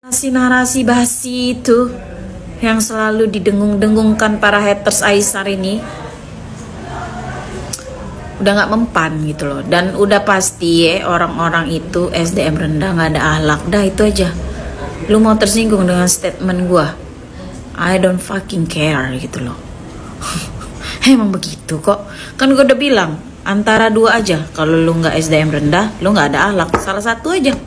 Narasi-narasi basi itu yang selalu didengung-dengungkan para haters Aisar ini udah nggak mempan gitu loh. Dan udah pasti ya orang-orang itu SDM rendah, nggak ada akhlak. Dah itu aja. Lu mau tersinggung dengan statement gua, I don't fucking care gitu loh. Emang begitu kok. Kan gua udah bilang antara dua aja. Kalau lu nggak SDM rendah, lu nggak ada akhlak. Salah satu aja.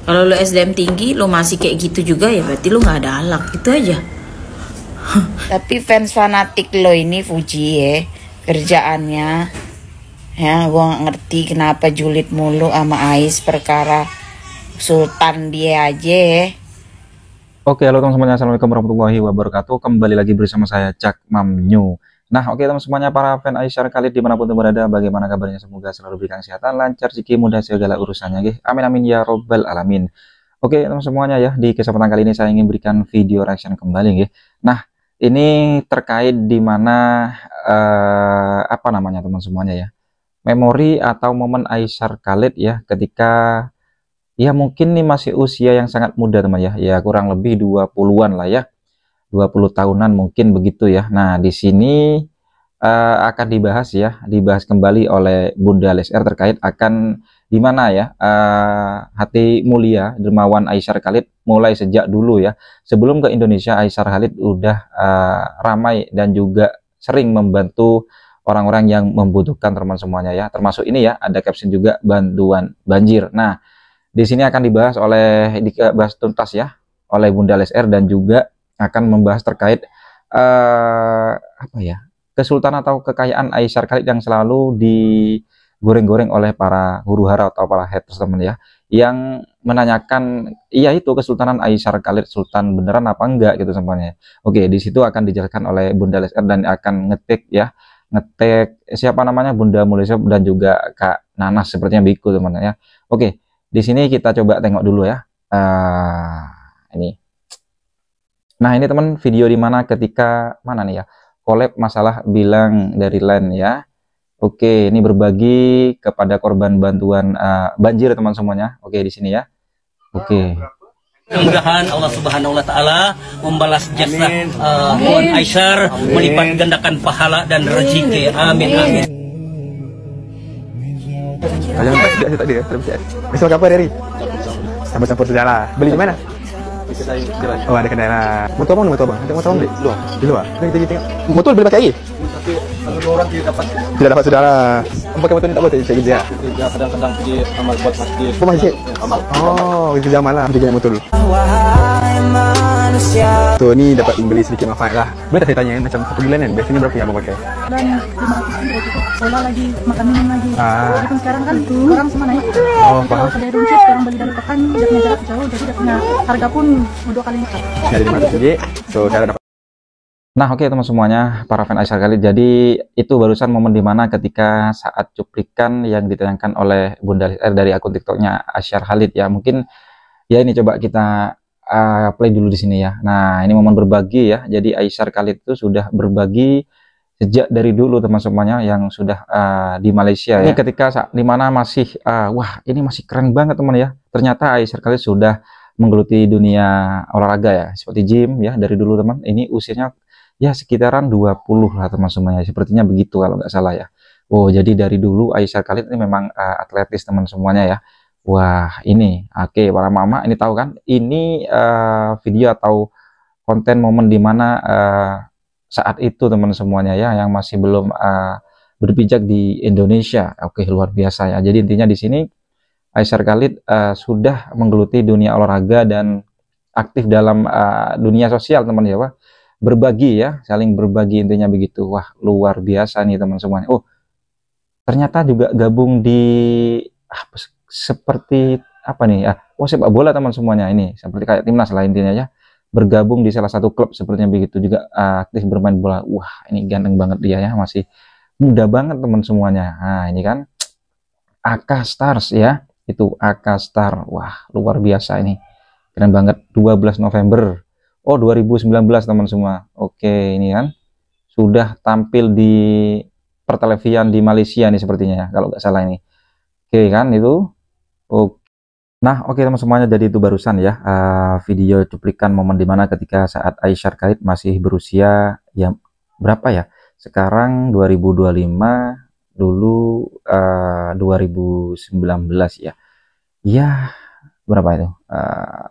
Kalau lu SDM tinggi, lu masih kayak gitu juga, ya berarti lu nggak ada akhlak. Itu aja. Tapi fans fanatik lo ini Fuji ya, kerjaannya ya, gua nggak ngerti kenapa julid mulu sama Ais perkara Sultan dia aja ya. Oke, halo teman semuanya, assalamualaikum warahmatullahi wabarakatuh. Kembali lagi bersama saya Cak Mamnyu. Nah, oke teman semuanya, para fan Aisyar Khalid dimanapun berada, bagaimana kabarnya? Semoga selalu diberikan kesehatan, lancar, rezeki, mudah segala urusannya, gih. Amin amin ya robbal alamin. Oke teman semuanya ya, di kesempatan kali ini saya ingin berikan video reaction kembali, gih. Nah, ini terkait dimana apa namanya teman semuanya ya, memori atau momen Aisyar Khalid ya, ketika ya mungkin nih masih usia yang sangat muda teman ya, ya kurang lebih 20-an lah ya, 20 tahunan mungkin begitu ya. Nah, di sini akan dibahas ya, dibahas kembali oleh Bunda Lesr terkait akan di mana ya hati mulia dermawan Aisyar Khalid mulai sejak dulu ya. Sebelum ke Indonesia, Aisyar Khalid udah ramai dan juga sering membantu orang-orang yang membutuhkan teman semuanya ya. Termasuk ini ya, ada caption juga bantuan banjir. Nah, di sini akan dibahas tuntas ya oleh Bunda Lesr dan juga akan membahas terkait apa ya, kesultanan atau kekayaan Aisyar Khalid yang selalu digoreng-goreng oleh para huru-hara atau para haters teman ya, yang menanyakan iya itu kesultanan Aisyar Khalid sultan beneran apa enggak gitu semuanya. Oke, di situ akan dijelaskan oleh Bunda Lesr dan akan ngetik ya, ngetik siapa namanya, Bunda Mulyasya dan juga Kak Nanas sepertinya biku teman ya. Oke, di sini kita coba tengok dulu ya. Ini. Nah, ini teman video dimana ketika mana nih ya, collab masalah bilang dari Len ya. Oke, ini berbagi kepada korban bantuan banjir teman semuanya. Oke, di sini ya. Oke. Mudah-mudahan Allah Subhanahu wa taala membalas jasa Puan Aisyar, melipat gandakan pahala dan rezeki. Amin amin. Kalian tidak tadi ya, terus besok apa dari? Campur-campur sudah lah. Beli di mana? Oh, ada kedai lah. Motor bang, motor bang. Motor bang di luar. Di luar. Kita tengok. Motor boleh pakai air? Tapi satu orang tidak dapat. Tidak dapat saudara. Pakai motor ini tak boleh saya kerja. Kerja kadang-kadang di amal buat masjid. Oh, masjid. Amal. Oh, kerja amal lah. Kerja motor. Tuh, ini dapat beli sedikit manfaat lah. Boleh saya tanya macam satu bulan kan? Biasanya berapa yang abang pakai? Dan 500 juga pola lagi makan minum lagi. Jadi kan sekarang kan orang semua naik. Oh, paham. Kalau dari runcit sekarang beli dari pekan udah punya jarak jauh, jadi udah punya harga pun 2 kali lipat. Dari 500 biji. So, cara dapat. Nah, oke teman semuanya, para fan Aisyar Khalid. Jadi itu barusan momen dimana ketika saat cuplikan yang ditayangkan oleh Bunda Lesr dari akun TikToknya Aisyar Khalid ya. Mungkin ya ini coba kita play dulu di sini ya. Nah, ini momen berbagi ya. Jadi Aisyar Khalid itu sudah berbagi sejak dari dulu teman semuanya yang sudah di Malaysia ya. Ini ketika dimana masih wah ini masih keren banget teman ya. Ternyata Aisyar Khalid sudah menggeluti dunia olahraga ya, seperti gym ya dari dulu teman. Ini usianya ya sekitaran 20 lah teman semuanya. Sepertinya begitu kalau nggak salah ya. Oh, jadi dari dulu Aisyar Khalid ini memang atletis teman semuanya ya. Wah, ini oke para mama ini tahu kan? Ini video atau konten momen dimana saat itu teman semuanya ya, yang masih belum berpijak di Indonesia. Oke, luar biasa ya. Jadi intinya di sini Aisyar Khalid sudah menggeluti dunia olahraga dan aktif dalam dunia sosial teman ya, wah. Berbagi ya, saling berbagi intinya begitu. Wah, luar biasa nih teman semuanya. Oh, ternyata juga gabung di seperti apa nih ya, oh sepak bola teman semuanya, ini seperti kayak timnas lah intinya ya, bergabung di salah satu klub sepertinya begitu, juga aktif bermain bola. Wah, ini ganteng banget dia ya, masih muda banget teman semuanya. Nah, ini kan AK Stars ya, itu AK Star. Wah, luar biasa ini, keren banget. 12 November oh 2019 teman semua. Oke, ini kan sudah tampil di pertelevisian di Malaysia nih sepertinya ya, kalau nggak salah ini. Oke kan itu. Oke. Nah, oke teman semuanya, jadi itu barusan ya video cuplikan momen dimana ketika saat Aisyar Khalid masih berusia ya berapa ya? Sekarang 2025, dulu 2019 ya. Ya, berapa itu?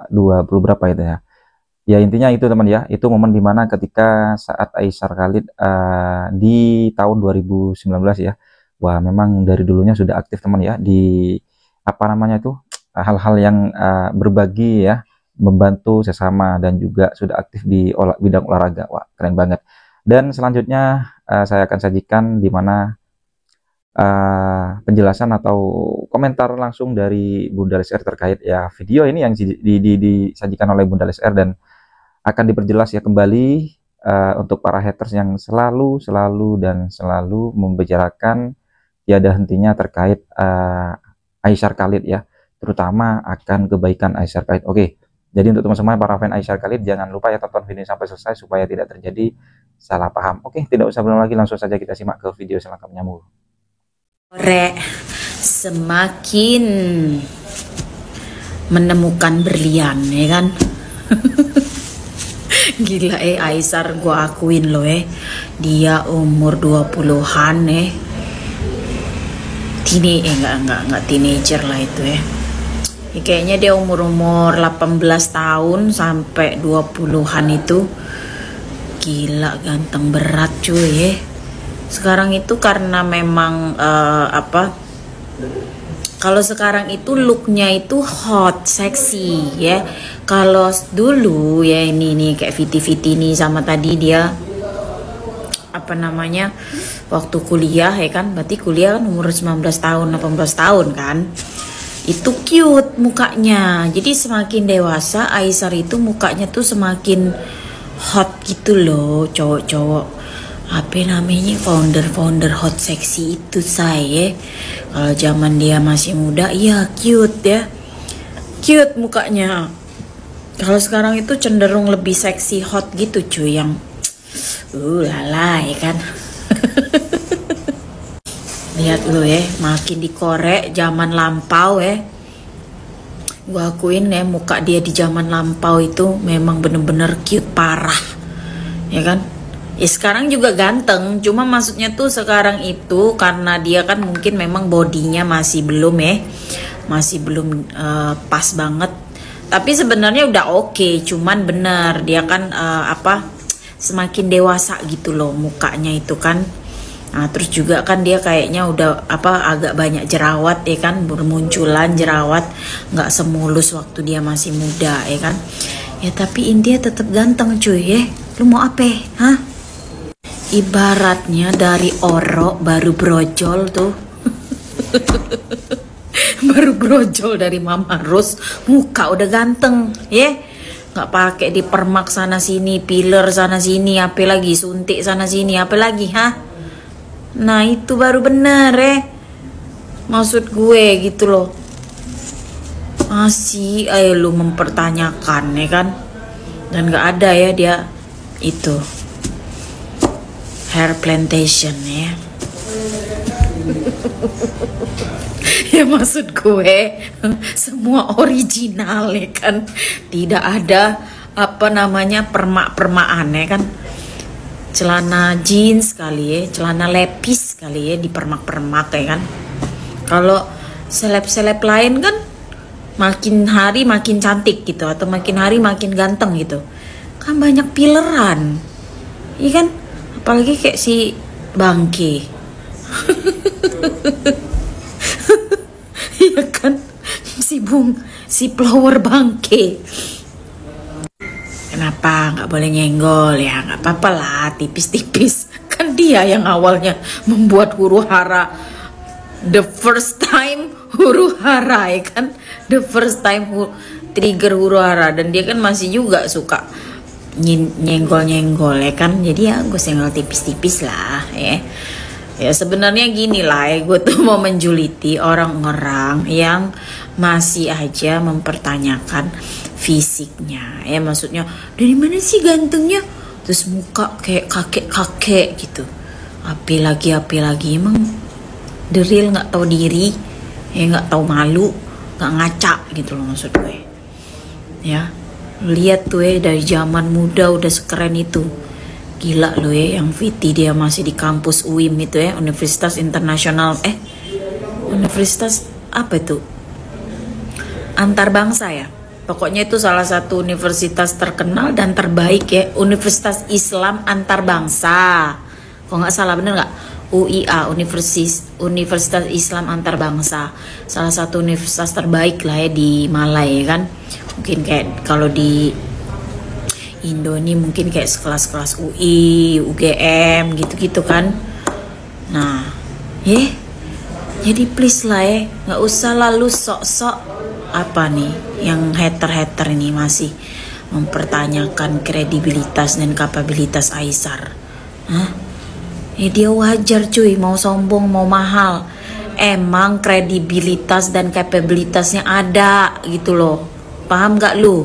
20 berapa itu ya? Ya intinya itu teman ya, itu momen dimana ketika saat Aisyar Khalid di tahun 2019 ya. Wah, memang dari dulunya sudah aktif teman ya di apa namanya itu hal-hal yang berbagi ya, membantu sesama, dan juga sudah aktif di bidang olahraga. Wah, keren banget. Dan selanjutnya saya akan sajikan di mana penjelasan atau komentar langsung dari Bunda Leslar terkait ya video ini yang disajikan oleh Bunda Leslar, dan akan diperjelas ya kembali untuk para haters yang selalu membicarakan tiada hentinya terkait Aisyar Khalid ya, terutama akan kebaikan Aisyar Khalid. Oke, jadi untuk teman-teman para fan Aisyar Khalid, jangan lupa ya tonton video sampai selesai supaya tidak terjadi salah paham. Oke, tidak usah belum lagi, langsung saja kita simak ke video selengkapnya. Korek semakin menemukan berlian ya kan. Gila Aisyar, gua akuin loh dia umur 20-an enggak teenager lah itu ya, kayaknya dia umur 18 tahun sampai 20-an itu. Gila ganteng berat cuy sekarang itu, karena memang kalau sekarang itu looknya itu hot, seksi ya. Kalau dulu ya ini nih kayak Viti nih, sama tadi dia apa namanya waktu kuliah ya kan, berarti kuliah kan umur 19 tahun 18 tahun kan, itu cute mukanya. Jadi semakin dewasa Aisyar itu mukanya tuh semakin hot gitu loh. Cowok-cowok apa namanya founder hot seksi itu saya. Kalau zaman dia masih muda ya cute ya, cute mukanya. Kalau sekarang itu cenderung lebih seksi hot gitu cuy, yang lala ya kan. Lihat lo makin dikorek zaman lampau gua akuin muka dia di zaman lampau itu memang bener-bener cute parah ya kan. Ya sekarang juga ganteng, cuma maksudnya tuh sekarang itu karena dia kan mungkin memang bodinya masih belum pas banget. Tapi sebenarnya udah oke, cuman bener dia kan semakin dewasa gitu loh mukanya itu kan. Nah terus juga kan dia kayaknya udah agak banyak jerawat ya kan, bermunculan jerawat, nggak semulus waktu dia masih muda ya kan. Ya tapi India tetap ganteng cuy lu mau apa hah? Ibaratnya dari orok baru brojol tuh. Baru brojol dari Mama Rose, muka udah ganteng nggak pakai dipermak sana sini, filler sana sini, apa lagi suntik sana sini, apa lagi nah itu baru bener maksud gue gitu loh. Masih ayo lu mempertanyakan ya kan, dan nggak ada ya dia itu hair plantation ya. Ya maksud gue semua original ya kan, tidak ada permak-permakan ya kan. Celana jeans kali celana lepis kali dipermak-permak ya kan. Kalau seleb-seleb lain kan makin hari makin cantik gitu, atau makin hari makin ganteng gitu kan, banyak pileran iya kan, apalagi kayak si Bangke. Iya kan, si Flower Bangke. Kenapa nggak boleh nyenggol ya? Nggak apa-apa lah, tipis-tipis. Kan dia yang awalnya membuat huru hara, the first time huru hara ya kan, the first time trigger huru hara, dan dia kan masih juga suka nyenggol ya kan. Jadi ya gue senggol tipis-tipis lah ya sebenarnya gini lah gue tuh mau menjuliti orang-orang yang masih aja mempertanyakan fisiknya ya, maksudnya dari mana sih gantengnya, terus muka kayak kakek gitu, api lagi emang deril nggak tahu diri ya, nggak tahu malu nggak ngaca gitu loh maksud gue. Ya, lihat tuh dari zaman muda udah sekeren itu. Gila lo yang Viti dia masih di kampus UIM itu Universitas Internasional Universitas apa itu? Antarbangsa ya. Pokoknya itu salah satu universitas terkenal dan terbaik Universitas Islam Antarbangsa. Kok nggak salah, bener nggak? UIA, Universitas Islam Antarbangsa. Salah satu universitas terbaik lah di Malai kan. Mungkin kayak kalau di Indo ini mungkin kayak sekelas-kelas UI, UGM gitu-gitu kan. Nah, jadi please lah nggak usah lalu sok-sok apa nih yang hater-hater ini masih mempertanyakan kredibilitas dan kapabilitas Aisar. Dia wajar cuy, mau sombong mau mahal, emang kredibilitas dan kapabilitasnya ada gitu loh, paham gak lu?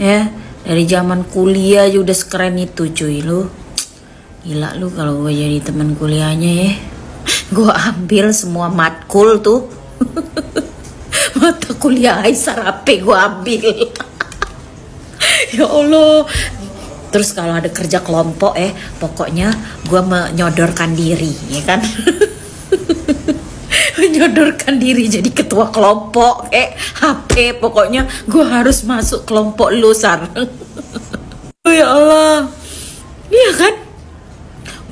Ya, dari zaman kuliah aja udah sekeren itu cuy lu. Gila lu kalau gue jadi teman kuliahnya gue ambil semua matkul tuh. Mata kuliah Aisar HP gue ambil. Ya Allah. Terus kalau ada kerja kelompok pokoknya gue menyodorkan diri ya kan. Menyodorkan diri jadi ketua kelompok HP, pokoknya gue harus masuk kelompok lu Sar. Ya Allah. Iya kan,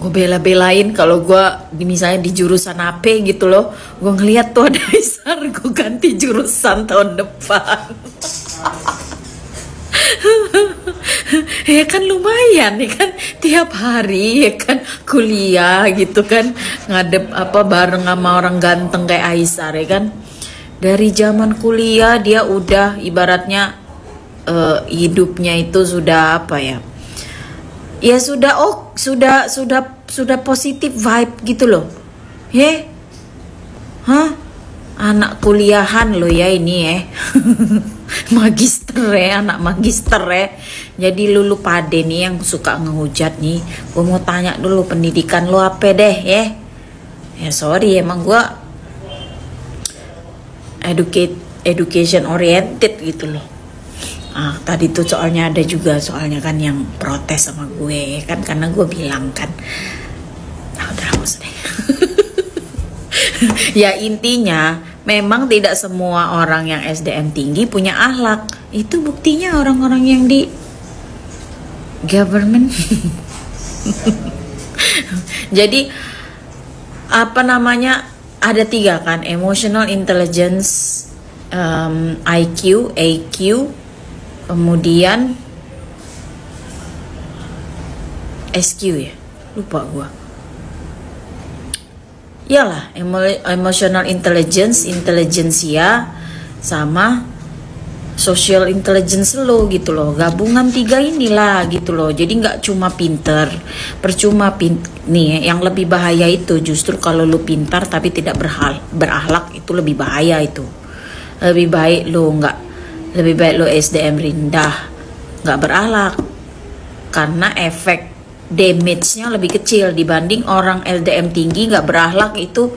gue bela-belain kalau gue misalnya di jurusan AP gitu loh, gue ngeliat tuh ada Aisar, gue ganti jurusan tahun depan. Ya kan lumayan ya kan, tiap hari ya kan kuliah gitu kan, ngadep bareng sama orang ganteng kayak Aisar ya kan. Dari zaman kuliah dia udah ibaratnya hidupnya itu sudah ya sudah positif vibe gitu loh. Anak kuliahan lo ya ini magister anak magister Jadi lu pade nih yang suka ngehujat nih, gue mau tanya dulu pendidikan lo apa deh ya sorry emang gue education oriented gitu loh. Tadi tuh soalnya ada juga kan yang protes sama gue kan, karena gue bilang kan udah hapus deh. Ya intinya memang tidak semua orang yang SDM tinggi punya akhlak. Itu buktinya orang-orang yang di government. Jadi ada 3 kan, emotional intelligence, IQ, AQ, kemudian SQ ya, lupa gua. Iyalah, emotional intelligence, intelligentsia, sama social intelligence lo gitu loh. Gabungan 3 inilah gitu loh. Jadi nggak cuma pinter, percuma nih. Yang lebih bahaya itu justru kalau lo pintar tapi tidak berakhlak, itu lebih bahaya itu. Lebih baik lo SDM rendah, nggak berakhlak, karena efek damage-nya lebih kecil dibanding orang SDM tinggi nggak berakhlak, itu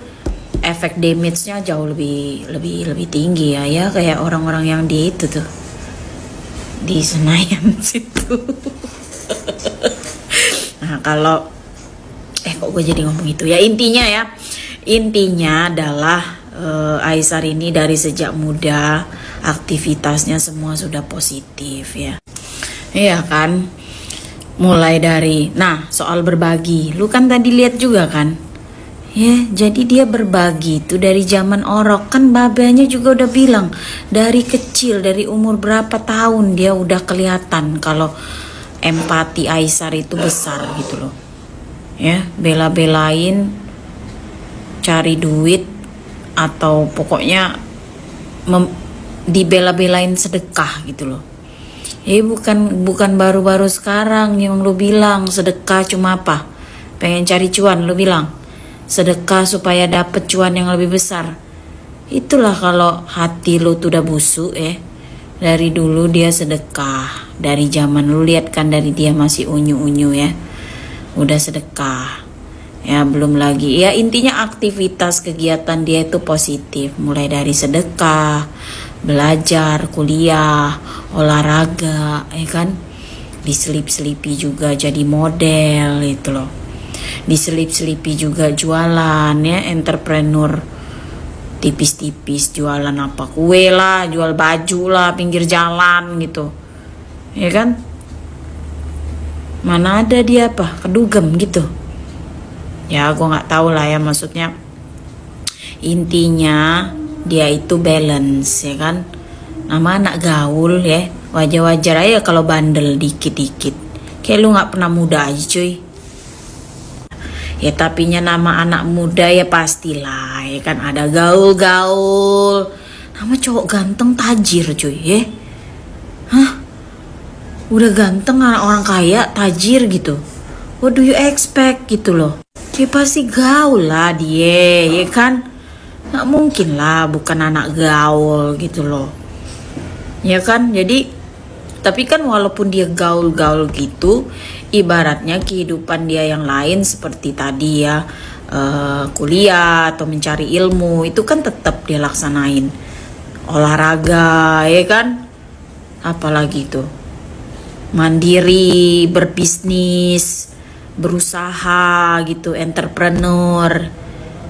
efek damage-nya jauh lebih tinggi ya kayak orang-orang yang di itu tuh di Senayan situ. Nah kalau kok gue jadi ngomong itu ya, intinya adalah Aisar ini dari sejak muda aktivitasnya semua sudah positif ya. Iya kan, mulai dari soal berbagi, lu kan tadi lihat juga kan ya. Jadi dia berbagi itu dari zaman orok kan, babanya juga udah bilang dari kecil, dari umur berapa tahun dia udah kelihatan kalau empati Aisar itu besar gitu loh ya. Bela-belain cari duit atau pokoknya dibela-belain sedekah gitu loh. Bukan baru-baru sekarang yang lu bilang sedekah cuma apa? Pengen cari cuan, lu bilang sedekah supaya dapet cuan yang lebih besar. Itulah kalau hati lu tuh udah busuk Dari dulu dia sedekah, dari zaman lu lihat kan, dari dia masih unyu-unyu ya udah sedekah. Ya belum lagi ya, intinya aktivitas kegiatan dia itu positif, mulai dari sedekah, belajar, kuliah, olahraga, ya kan, diselip-selipi juga jadi model itu loh, diselip-selipi juga jualan ya, entrepreneur tipis-tipis, jualan apa, kue lah, jual baju lah pinggir jalan gitu, ya kan. Mana ada dia apa kedugem gitu ya, gue nggak tahu lah ya, maksudnya intinya dia itu balance ya kan. Nama anak gaul ya, wajar-wajar aja kalau bandel dikit-dikit, kayak lu nggak pernah muda aja cuy ya. Tapinya nama anak muda ya pastilah ya kan, ada gaul-gaul, nama cowok ganteng tajir cuy ya. Hah, udah ganteng orang kaya tajir gitu, what do you expect gitu loh. Ya pasti gaul lah dia ya kan, nggak mungkin lah bukan anak gaul gitu loh ya kan. Jadi tapi kan walaupun dia gaul-gaul gitu, ibaratnya kehidupan dia yang lain seperti tadi ya, kuliah atau mencari ilmu itu kan tetap dia laksanain, olahraga ya kan, apalagi tuh mandiri, berbisnis, berusaha gitu, entrepreneur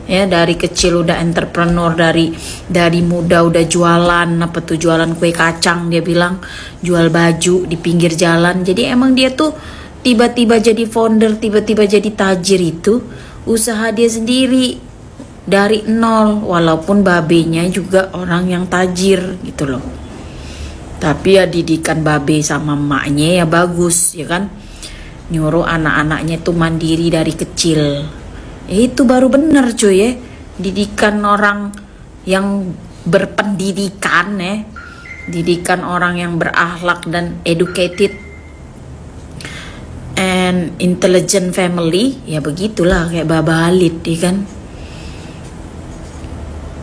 ya. Dari kecil udah entrepreneur, dari muda udah jualan, apa tuh, jualan kue kacang, dia bilang jual baju di pinggir jalan. Jadi emang dia tuh tiba-tiba jadi founder, tiba-tiba jadi tajir, itu usaha dia sendiri dari nol, walaupun babenya juga orang yang tajir gitu loh. Tapi ya didikan babe sama emaknya ya bagus ya kan, nyuruh anak-anaknya tuh mandiri dari kecil. Itu baru bener cuy ya, didikan orang yang berpendidikan ya, didikan orang yang berakhlak dan educated and intelligent family ya, begitulah kayak Baba Halid ya kan.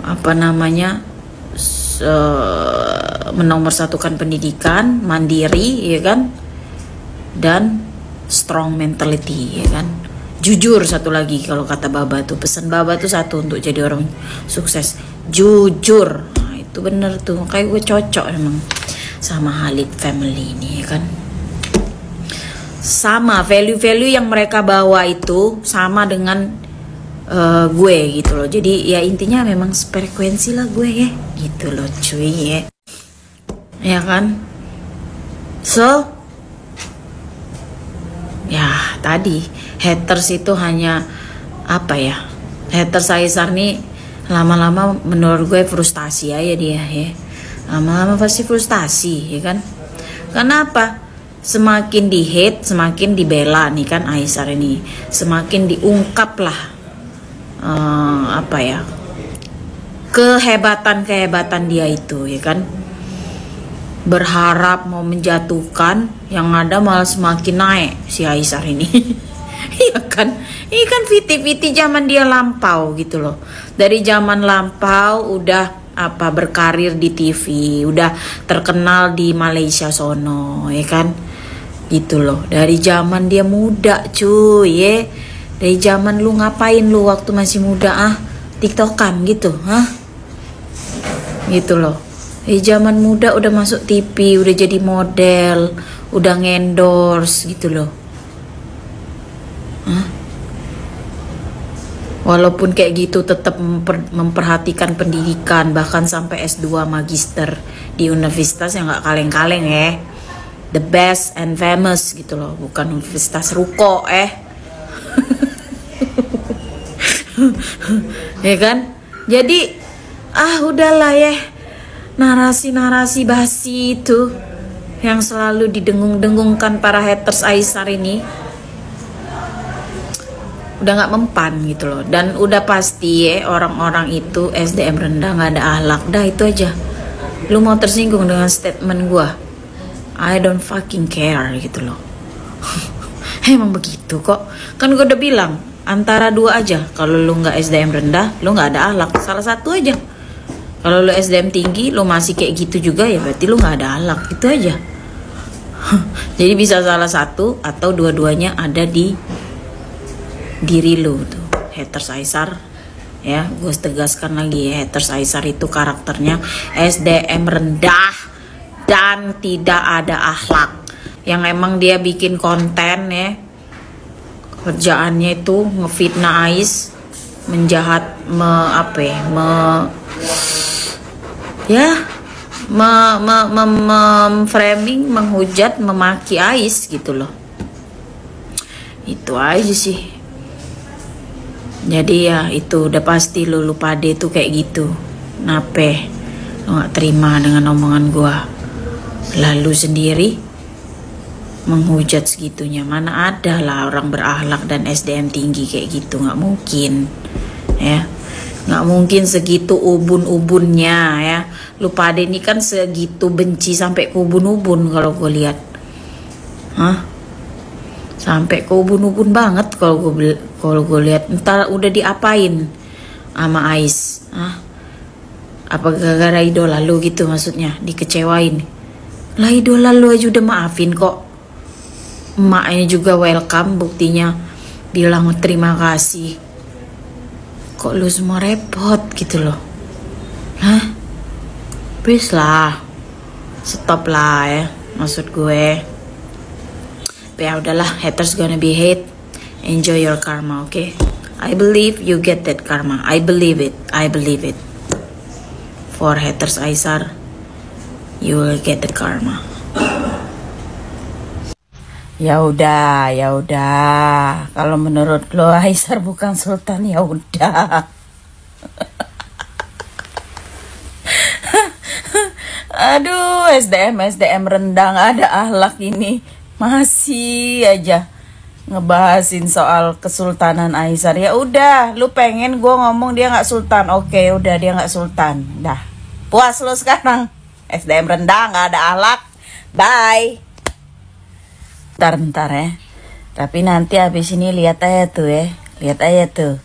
Apa namanya, menomorsatukan pendidikan, mandiri ya kan, dan strong mentality ya kan. Jujur satu lagi, kalau kata Baba tuh, pesan Baba tuh satu untuk jadi orang sukses, jujur. Nah, itu bener tuh, kayak gue cocok emang sama Halid family ini ya kan. Sama value-value yang mereka bawa itu sama dengan gue gitu loh. Jadi ya intinya memang frekuensi lah gue ya gitu loh cuy ya kan. So ya tadi haters itu hanya apa ya, haters Aisar nih lama-lama menurut gue frustasi aja dia ya, lama-lama pasti frustasi ya kan. Kenapa? Semakin di hate semakin dibela nih kan Aisar ini, semakin diungkap lah apa ya, kehebatan dia itu ya kan. Berharap mau menjatuhkan, yang ada malah semakin naik si Aisar ini. Iya kan, ini kan fiti-fiti zaman dia lampau gitu loh. Dari zaman lampau udah apa, berkarir di TV, udah terkenal di Malaysia sono ya kan, gitu loh. Dari zaman dia muda cuy ya, dari zaman lu ngapain lu waktu masih muda, TikTokan gitu gitu loh. Di zaman muda udah masuk TV, udah jadi model, udah ngendorse gitu loh. Walaupun kayak gitu tetap memperhatikan pendidikan, bahkan sampai S2 magister di universitas yang gak kaleng-kaleng ya, the best and famous gitu loh, bukan universitas ruko ya kan. Jadi udahlah ya, narasi-narasi basi itu yang selalu didengung-dengungkan para haters Aisar ini udah nggak mempan gitu loh. Dan udah pasti ya, orang-orang itu SDM rendah, nggak ada akhlak, dah itu aja. Lu mau tersinggung dengan statement gua, I don't fucking care gitu loh. Emang begitu kok, kan gua udah bilang antara dua aja. Kalau lu nggak SDM rendah, lu nggak ada akhlak, salah satu aja. Kalau lu SDM tinggi, lu masih kayak gitu juga, ya berarti lu nggak ada akhlak, itu aja. Jadi bisa salah satu atau dua-duanya ada di diri lu tuh, haters Aisar. Ya, gue tegaskan lagi ya, haters Aisar itu karakternya SDM rendah dan tidak ada akhlak. Yang emang dia bikin konten ya, kerjaannya itu ngefitnah Ais, menjahat, framing, menghujat, memaki Ais gitu loh. Itu aja sih. Jadi ya itu udah pasti lu pade tuh kayak gitu. Nape lu gak terima dengan omongan gua, lalu sendiri menghujat segitunya. Mana ada lah orang berakhlak dan SDM tinggi kayak gitu, nggak mungkin ya, nggak mungkin segitu ubun-ubunnya ya. Lu pade ini kan segitu benci sampai ke ubun-ubun kalau gue lihat. Sampai ke ubun-ubun banget kalau gue lihat. Entar udah diapain sama Ais? Apa gara-gara idola lu gitu maksudnya, dikecewain? Lah idola lu aja udah maafin kok. Emaknya juga welcome, buktinya bilang terima kasih. Kok lu semua repot gitu loh? Please lah, stop lah ya, maksud gue. Ya udahlah, haters gonna be hate. Enjoy your karma, okay? I believe you get that karma. I believe it. For haters Aisar, you will get the karma. Ya udah. Kalau menurut lo Aisar bukan sultan, ya udah. Aduh, SDM rendah, nggak ada akhlak ini. Masih aja ngebahasin soal kesultanan Aisar. Ya udah, lu pengen gue ngomong dia nggak sultan, oke, udah dia nggak sultan. Dah, puas lo sekarang. SDM rendah, nggak ada akhlak. Bye. Bentar ya. Tapi nanti habis ini lihat aja tuh.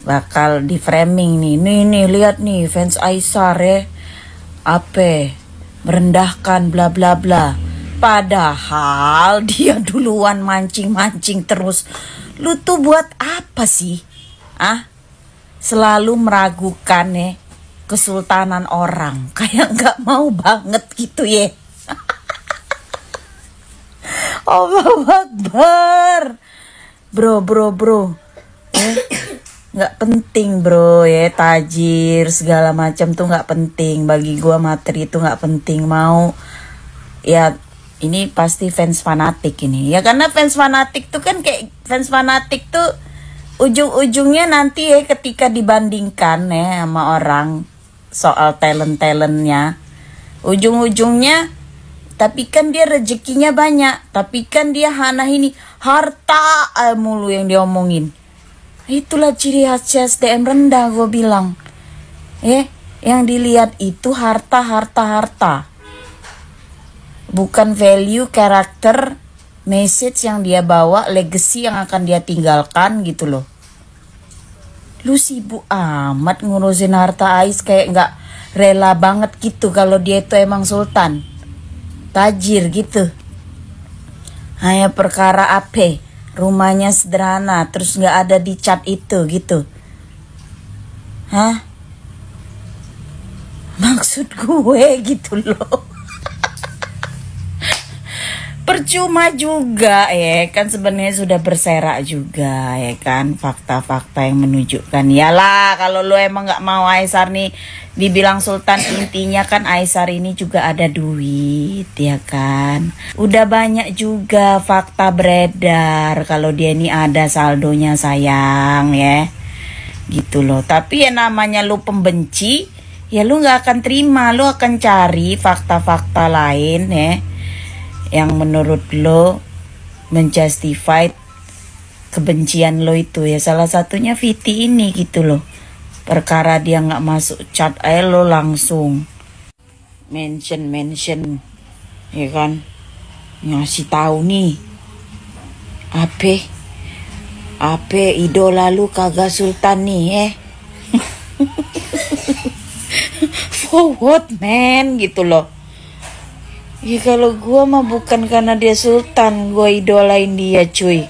Bakal di framing nih. Nih lihat nih fans Aisar ya. Merendahkan bla bla bla. Padahal dia duluan mancing terus. Lu tuh buat apa sih? Selalu meragukan ya kesultanan orang. Kayak nggak mau banget gitu ya. Allahu Akbar. Bro. Nggak penting bro ya, tajir segala macam tuh nggak penting. Bagi gua materi itu nggak penting. Mau ya, ini pasti fans fanatik ini ya, karena fans fanatik tuh kan kayak fans fanatik tuh ujung-ujungnya nanti ya ketika dibandingkan ya sama orang soal talentnya, ujung-ujungnya tapi kan dia rezekinya banyak, tapi kan dia ini harta mulu yang diomongin. Itulah ciri khas SDM rendah, gue bilang yang dilihat itu harta, bukan value, karakter, message yang dia bawa, legacy yang akan dia tinggalkan gitu loh. Lu sibuk amat ngurusin harta Ais, kayak nggak rela banget gitu kalau dia itu emang sultan, tajir gitu. Hanya perkara rumahnya sederhana, terus nggak ada di cat itu gitu. Maksud gue gitu loh. Percuma juga ya kan, sebenarnya sudah berserak juga ya kan, fakta-fakta yang menunjukkan. Yalah, kalau lo emang nggak mau Aisar nih dibilang sultan, intinya kan Aisar ini juga ada duit ya kan. Udah banyak juga fakta beredar kalau dia ini ada saldonya sayang ya gitu loh. Tapi ya namanya lo pembenci, ya lo nggak akan terima, lo akan cari fakta-fakta lain ya yang menurut lo menjustify kebencian lo itu ya. Salah satunya Viti ini gitu loh. Perkara dia nggak masuk chat lo langsung mention ya kan, ngasih tahu nih apa idola lu kagak sultan nih for what man gitu loh. Ya kalau gue mah bukan karena dia sultan gue idolain dia cuy.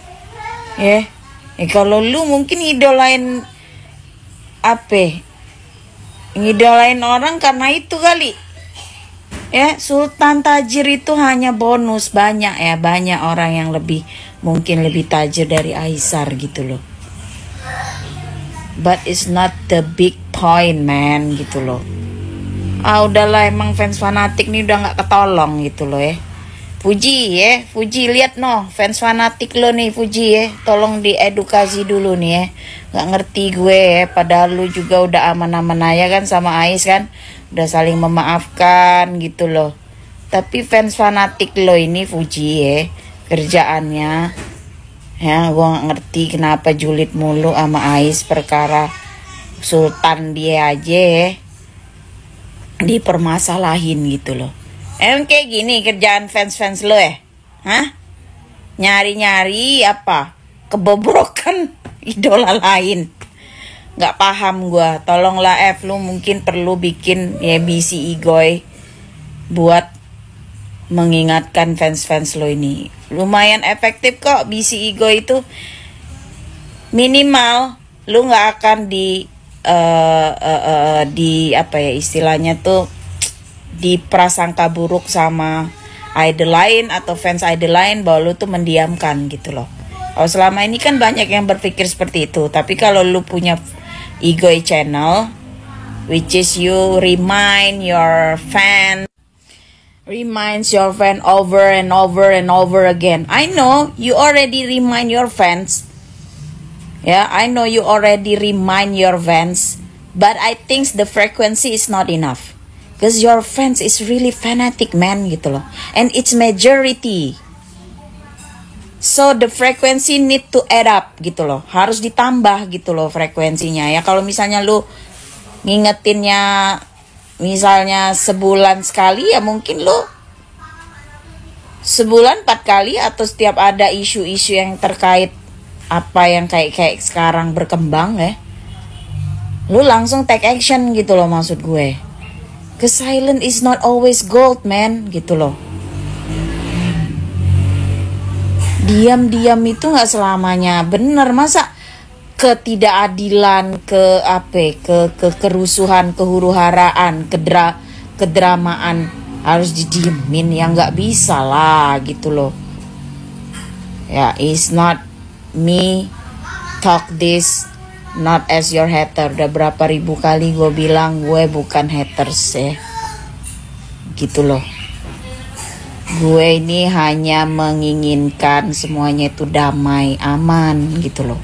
Kalau lu mungkin ngidolain apa? Ngidolain orang karena itu kali. Ya, Sultan tajir itu hanya bonus. Banyak orang yang mungkin lebih tajir dari Aisar gitu loh. But it's not the big point, man, gitu loh. Udahlah, emang fans fanatik nih udah nggak ketolong gitu loh ya. Fuji lihat fans fanatik lo nih Fuji tolong diedukasi dulu nih nggak ngerti gue padahal lu juga udah aman-aman aja kan sama Ais kan, udah saling memaafkan gitu loh. Tapi fans fanatik lo ini Fuji kerjaannya ya, gue nggak ngerti kenapa julid mulu sama Ais perkara Sultan dia aja dipermasalahin gitu loh. Emang kayak gini kerjaan fans lo Hah? Nyari-nyari apa? Kebobrokan idola lain. Gak paham gua. Tolonglah lu mungkin perlu bikin BC Igoy buat mengingatkan fans lo ini. Lumayan efektif kok BC Igoy itu. Minimal lu gak akan di apa ya istilahnya tuh, di prasangka buruk sama idol lain atau fans idol lain bahwa lu tuh mendiamkan gitu loh. Kalau selama ini kan banyak yang berpikir seperti itu. Tapi kalau lu punya Igoy channel, which is you reminds your fan over and over and over again. I know you already remind your fans. I know you already remind your fans, but I think the frequency is not enough. Because your fans is really fanatic, man, gitu loh. And it's majority. So the frequency need to add up gitu loh. Harus ditambah gitu loh frekuensinya ya. Kalau misalnya lu ngingetinnya misalnya sebulan sekali, ya mungkin lu sebulan 4 kali, atau setiap ada isu-isu yang terkait apa yang kayak sekarang berkembang lu langsung take action gitu loh maksud gue. Cause silent is not always gold, man, gitu loh. Diam-diam itu nggak selamanya benar. Masa ketidakadilan, kerusuhan, kehuru-haraan, kedramaan harus didiemin? Ya nggak bisa lah, gitu loh. Ya, it's not me talk this not as your hater. Udah berapa ribu kali gue bilang gue bukan haters gitu loh. Gue ini hanya menginginkan semuanya itu damai, aman gitu loh.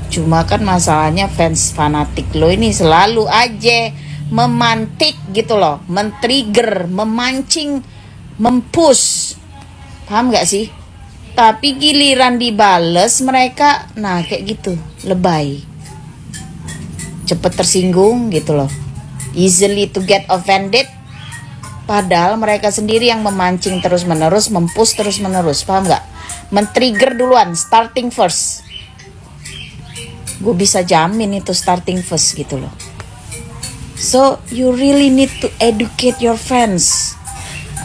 Cuma kan masalahnya fans fanatik lo ini selalu aja memantik gitu loh, men-trigger, memancing, mempush. Paham gak sih? Tapi giliran dibales mereka kayak gitu, lebay, cepet tersinggung gitu loh, easily to get offended. Padahal mereka sendiri yang memancing terus-menerus, mempush terus-menerus, paham gak? Men-trigger duluan, starting first. Gue bisa jamin itu starting first gitu loh. So, you really need to educate your fans.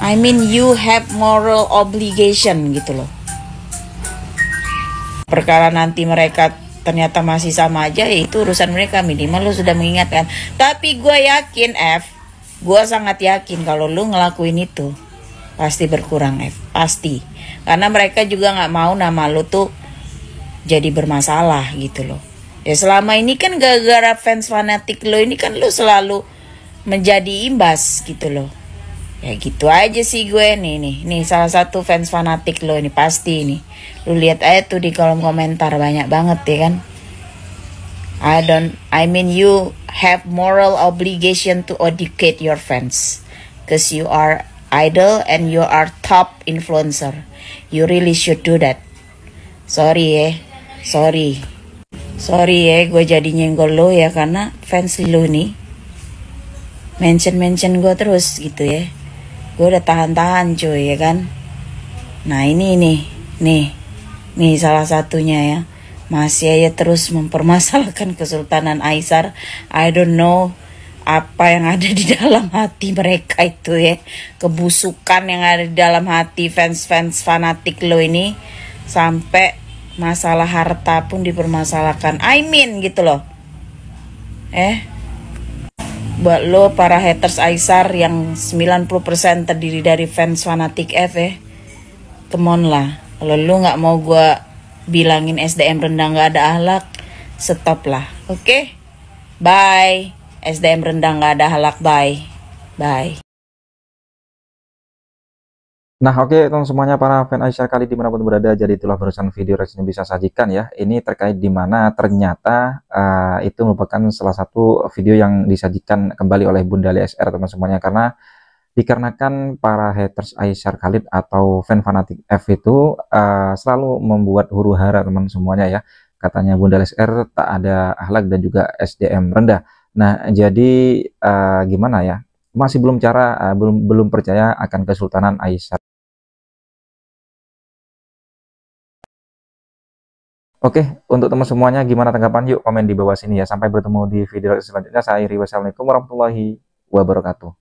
I mean, you have moral obligation gitu loh. Perkara nanti mereka ternyata masih sama aja, ya itu urusan mereka. Minimal lo sudah mengingatkan. Tapi gue yakin gue sangat yakin kalau lu ngelakuin itu pasti berkurang pasti. Karena mereka juga gak mau nama lu tuh jadi bermasalah gitu loh. Ya selama ini kan gara-gara fans fanatik lo ini kan lu selalu menjadi imbas gitu loh. Ya gitu aja sih gue nih salah satu fans fanatik lo ini pasti nih. Lu lihat aja tuh di kolom komentar banyak banget ya kan. I mean you have moral obligation to educate your fans, cause you are idol and you are top influencer. You really should do that. Sorry gue jadi nyenggol lo ya, karena fans lo nih mention gue terus gitu ya. Gue udah tahan cuy ya kan. Nah ini nih salah satunya ya, masih aja terus mempermasalahkan Kesultanan Aisar. I don't know apa yang ada di dalam hati mereka itu ya, kebusukan yang ada di dalam hati fans fanatik lo ini, sampai Masalah harta pun dipermasalahkan. I mean gitu loh. Buat lo para haters Aisar yang 90% terdiri dari fans fanatik F come on lah. Kalau lu nggak mau gua bilangin SDM rendah nggak ada akhlak, stop lah. Oke? Bye. SDM rendah nggak ada akhlak, bye. Bye. Nah, oke teman semuanya para fan Aisyah kali dimanapun berada, jadi itulah barusan video reaksi yang bisa sajikan ya. Ini terkait dimana ternyata itu merupakan salah satu video yang disajikan kembali oleh Bunda Lea SR teman semuanya, karena dikarenakan para haters Aisyah Khalid atau fan fanatik F itu selalu membuat huru hara teman semuanya ya. Katanya Bunda Lea SR tak ada akhlak dan juga SDM rendah. Nah, jadi gimana ya? Masih belum belum percaya akan Kesultanan Aisyah. Oke, untuk teman semuanya gimana tanggapan? Yuk komen di bawah sini ya. Sampai bertemu di video selanjutnya. Saya Iri, wassalamualaikum warahmatullahi wabarakatuh.